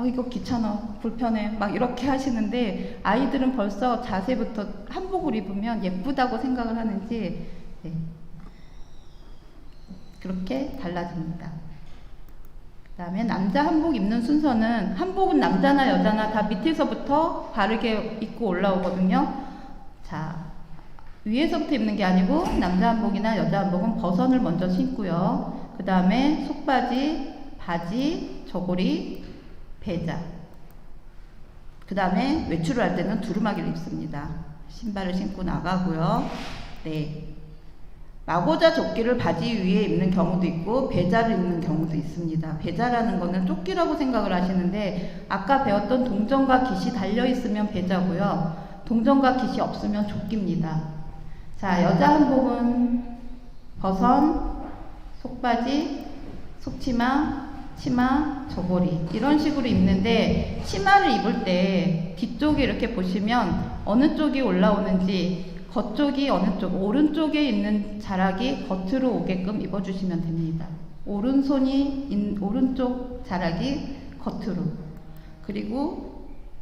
이거 귀찮아, 불편해, 막 이렇게 하시는데, 아이들은 벌써 자세부터 한복을 입으면 예쁘다고 생각을 하는지, 네, 그렇게 달라집니다. 그 다음에 남자 한복 입는 순서는, 한복은 남자나 여자나 다 밑에서부터 바르게 입고 올라오거든요. 자, 위에서부터 입는 게 아니고 남자 한복이나 여자 한복은 버선을 먼저 신고요. 그 다음에 속바지, 바지, 저고리, 배자. 그 다음에 외출을 할 때는 두루마기를 입습니다. 신발을 신고 나가고요. 네. 마고자 조끼를 바지 위에 입는 경우도 있고 배자를 입는 경우도 있습니다. 배자라는 거는 조끼라고 생각을 하시는데, 아까 배웠던 동전과 깃이 달려있으면 배자고요. 동전과 깃이 없으면 조끼입니다. 자, 여자 한복은 버선, 속바지, 속치마, 치마, 저고리 이런 식으로 입는데 치마를 입을 때 뒤쪽에 이렇게 보시면 어느 쪽이 올라오는지 겉쪽이 어느 쪽, 오른쪽에 있는 자락이 겉으로 오게끔 입어주시면 됩니다. 오른쪽 자락이 겉으로. 그리고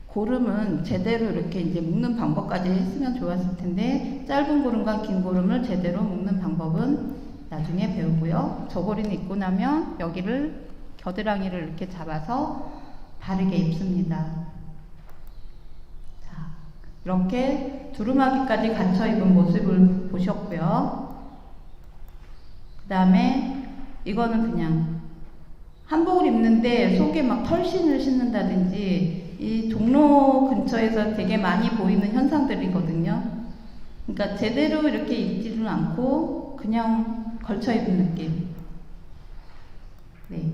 고름은 제대로 이렇게 이제 묶는 방법까지 했으면 좋았을 텐데 짧은 고름과 긴 고름을 제대로 묶는 방법은 나중에 배우고요. 저고리는 입고 나면 여기를 겨드랑이를 이렇게 잡아서 바르게 입습니다. 자, 이렇게 두루마기까지 갖춰 입은 모습을 보셨고요. 그 다음에 이거는 그냥 한복을 입는데 속에 막 털신을 신는다든지 이 종로 근처에서 되게 많이 보이는 현상들이거든요. 그러니까 제대로 이렇게 입지는 않고 그냥 걸쳐 입은 느낌. 네.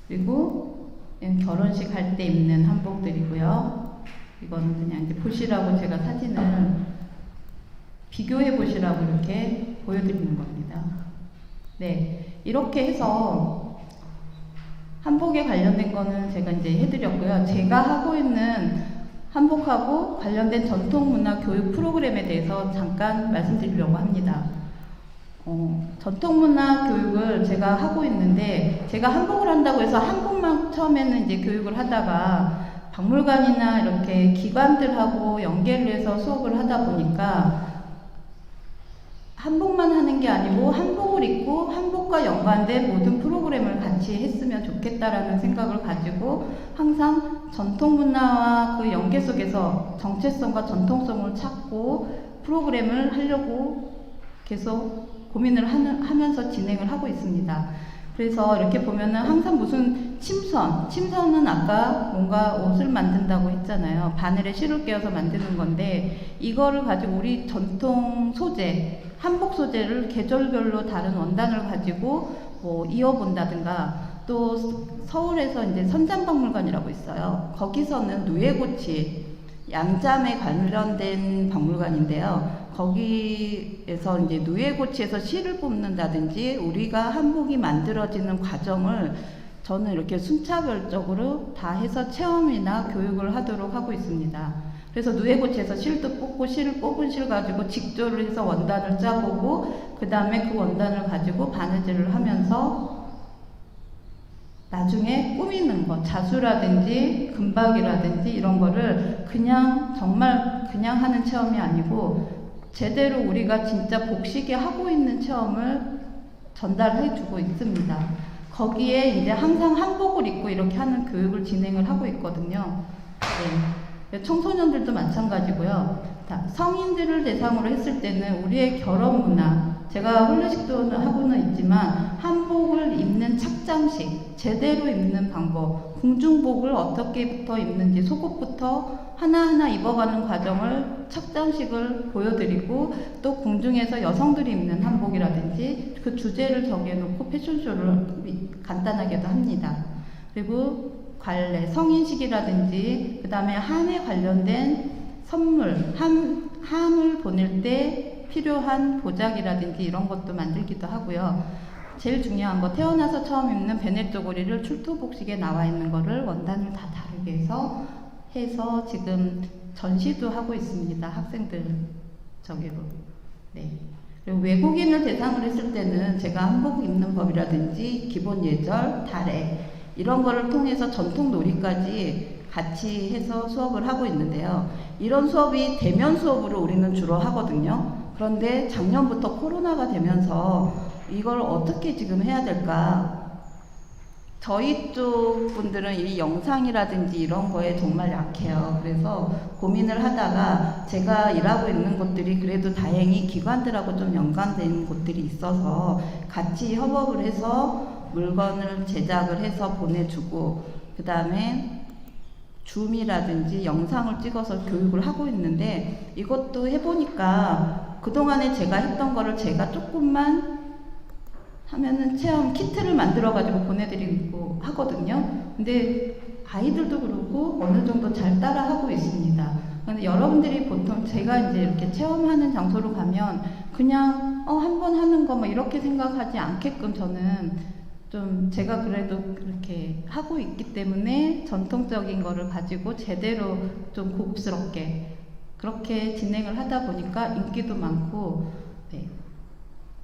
그리고 결혼식 할 때 입는 한복들이고요. 이거는 그냥 이제 보시라고 제가 사진을 비교해 보시라고 이렇게 보여드리는 겁니다. 네. 이렇게 해서 한복에 관련된 거는 제가 이제 해드렸고요. 제가 하고 있는 한복하고 관련된 전통문화 교육 프로그램에 대해서 잠깐 말씀드리려고 합니다. 전통문화 교육을 제가 하고 있는데 제가 한복을 한다고 해서 한복만 처음에는 이제 교육을 하다가 박물관이나 이렇게 기관들하고 연계를 해서 수업을 하다 보니까 한복만 하는 게 아니고 한복을 입고 한복과 연관된 모든 프로그램을 같이 했으면 좋겠다라는 생각을 가지고 항상 전통문화와 그 연계 속에서 정체성과 전통성을 찾고 프로그램을 하려고 계속 고민을 하면서 진행을 하고 있습니다. 그래서 이렇게 보면은 항상 무슨 침선은 아까 뭔가 옷을 만든다고 했잖아요. 바늘에 실을 깨어서 만드는 건데 이거를 가지고 우리 전통 소재, 한복 소재를 계절별로 다른 원단을 가지고 뭐 이어본다든가 또 서울에서 이제 선잠박물관이라고 있어요. 거기서는 누에고치, 양잠에 관련된 박물관인데요. 거기에서 이제 누에고치에서 실을 뽑는다든지 우리가 한복이 만들어지는 과정을 저는 이렇게 순차별적으로 다 해서 체험이나 교육을 하도록 하고 있습니다. 그래서 누에고치에서 실도 뽑고 뽑은 실 가지고 직조를 해서 원단을 짜보고 그 다음에 그 원단을 가지고 바느질을 하면서 나중에 꾸미는 거, 자수라든지 금박이라든지 이런 거를 그냥 정말 그냥 하는 체험이 아니고 제대로 우리가 진짜 복식에 하고 있는 체험을 전달해 주고 있습니다. 거기에 이제 항상 한복을 입고 이렇게 하는 교육을 진행을 하고 있거든요. 네. 청소년들도 마찬가지고요. 성인들을 대상으로 했을 때는 우리의 결혼 문화, 제가 혼례식도 하고는 있지만 한복을 입는 착장식, 제대로 입는 방법, 궁중복을 어떻게부터 입는지 속옷부터 하나하나 입어가는 과정을 착장식을 보여드리고 또 궁중에서 여성들이 입는 한복이라든지 그 주제를 정해놓고 패션쇼를 간단하게도 합니다. 그리고 관례, 성인식이라든지 그 다음에 한에 관련된 선물, 함을 보낼 때 필요한 보자기라든지 이런 것도 만들기도 하고요. 제일 중요한 거 태어나서 처음 입는 베네 쪼고리를 출토복식에 나와 있는 거를 원단을 다 다르게 해서 지금 전시도 하고 있습니다. 학생들 저기로. 네. 그리고 외국인을 대상으로 했을 때는 제가 한복 입는 법이라든지 기본 예절, 달애 이런 거를 통해서 전통 놀이까지 같이 해서 수업을 하고 있는데요. 이런 수업이 대면 수업으로 우리는 주로 하거든요. 그런데 작년부터 코로나가 되면서 이걸 어떻게 지금 해야 될까? 저희 쪽 분들은 이 영상이라든지 이런 거에 정말 약해요. 그래서 고민을 하다가 제가 일하고 있는 곳들이 그래도 다행히 기관들하고 좀 연관된 곳들이 있어서 같이 협업을 해서 물건을 제작을 해서 보내주고 그 다음에 줌이라든지 영상을 찍어서 교육을 하고 있는데 이것도 해보니까 그동안에 제가 했던 거를 제가 조금만 하면은 체험 키트를 만들어 가지고 보내드리고 하거든요. 근데 아이들도 그렇고 어느 정도 잘 따라 하고 있습니다. 근데 여러분들이 보통 제가 이제 이렇게 체험하는 장소로 가면 그냥 한 번 하는 거 뭐 이렇게 생각하지 않게끔 저는 좀 제가 그래도 그렇게 하고 있기 때문에 전통적인 거를 가지고 제대로 좀 고급스럽게 그렇게 진행을 하다 보니까 인기도 많고 네,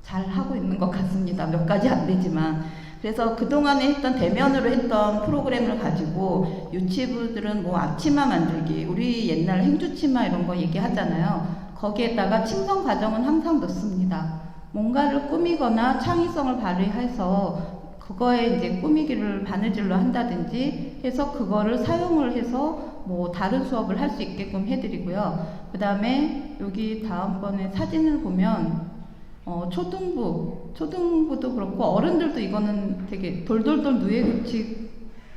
잘 하고 있는 것 같습니다. 몇 가지 안 되지만. 그래서 그동안에 했던 대면으로 했던 프로그램을 가지고 유치부들은 뭐 앞치마 만들기, 우리 옛날 행주치마 이런 거 얘기하잖아요. 거기에다가 침선 과정은 항상 넣습니다. 뭔가를 꾸미거나 창의성을 발휘해서 그거에 이제 꾸미기를 바느질로 한다든지 해서 그거를 사용을 해서 뭐 다른 수업을 할 수 있게끔 해드리고요. 그 다음에 여기 다음번에 사진을 보면 초등부도 그렇고 어른들도 이거는 되게 돌돌돌 누에고치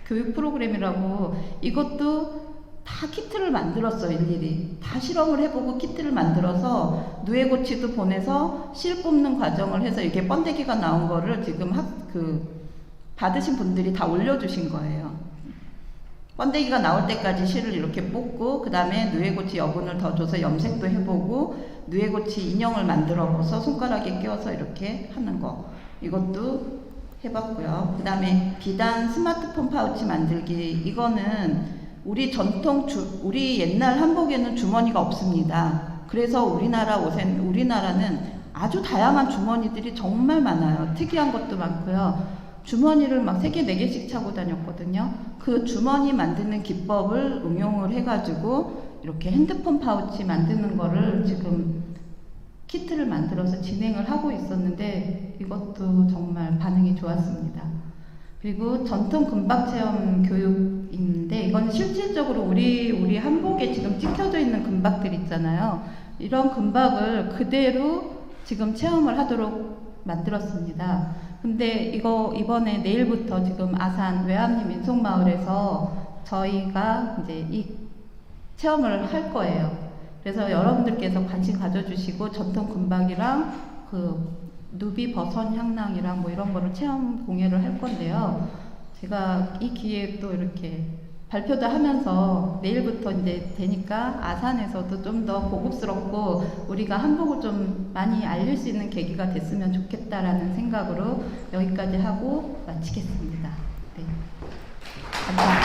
교육 프로그램이라고 이것도 다 키트를 만들었어요. 일일이 다 실험을 해보고 키트를 만들어서 누에고치도 보내서 실 뽑는 과정을 해서 이렇게 번데기가 나온 거를 지금 받으신 분들이 다 올려주신 거예요. 번데기가 나올 때까지 실을 이렇게 뽑고 그 다음에 누에고치 여분을 더 줘서 염색도 해보고 누에고치 인형을 만들어서 손가락에 끼워서 이렇게 하는 거 이것도 해봤고요. 그 다음에 비단 스마트폰 파우치 만들기 이거는 우리 옛날 한복에는 주머니가 없습니다. 그래서 우리나라는 아주 다양한 주머니들이 정말 많아요. 특이한 것도 많고요. 주머니를 막 3개, 4개씩 차고 다녔거든요. 그 주머니 만드는 기법을 응용을 해가지고 이렇게 핸드폰 파우치 만드는 거를 지금 키트를 만들어서 진행을 하고 있었는데 이것도 정말 반응이 좋았습니다. 그리고 전통 금박 체험 교육인데 이건 실질적으로 우리 한복에 지금 찍혀져 있는 금박들 있잖아요. 이런 금박을 그대로 지금 체험을 하도록 만들었습니다. 근데 이거 이번에 내일부터 지금 아산 외암리 민속마을에서 저희가 이제 이 체험을 할 거예요. 그래서 여러분들께서 관심 가져주시고 전통 금박이랑 누비 버선 향랑이랑 뭐 이런 거를 체험 공예를 할 건데요. 제가 이 기회에 또 이렇게 발표도 하면서 내일부터 이제 되니까 아산에서도 좀 더 고급스럽고 우리가 한복을 좀 많이 알릴 수 있는 계기가 됐으면 좋겠다라는 생각으로 여기까지 하고 마치겠습니다. 네. 감사합니다.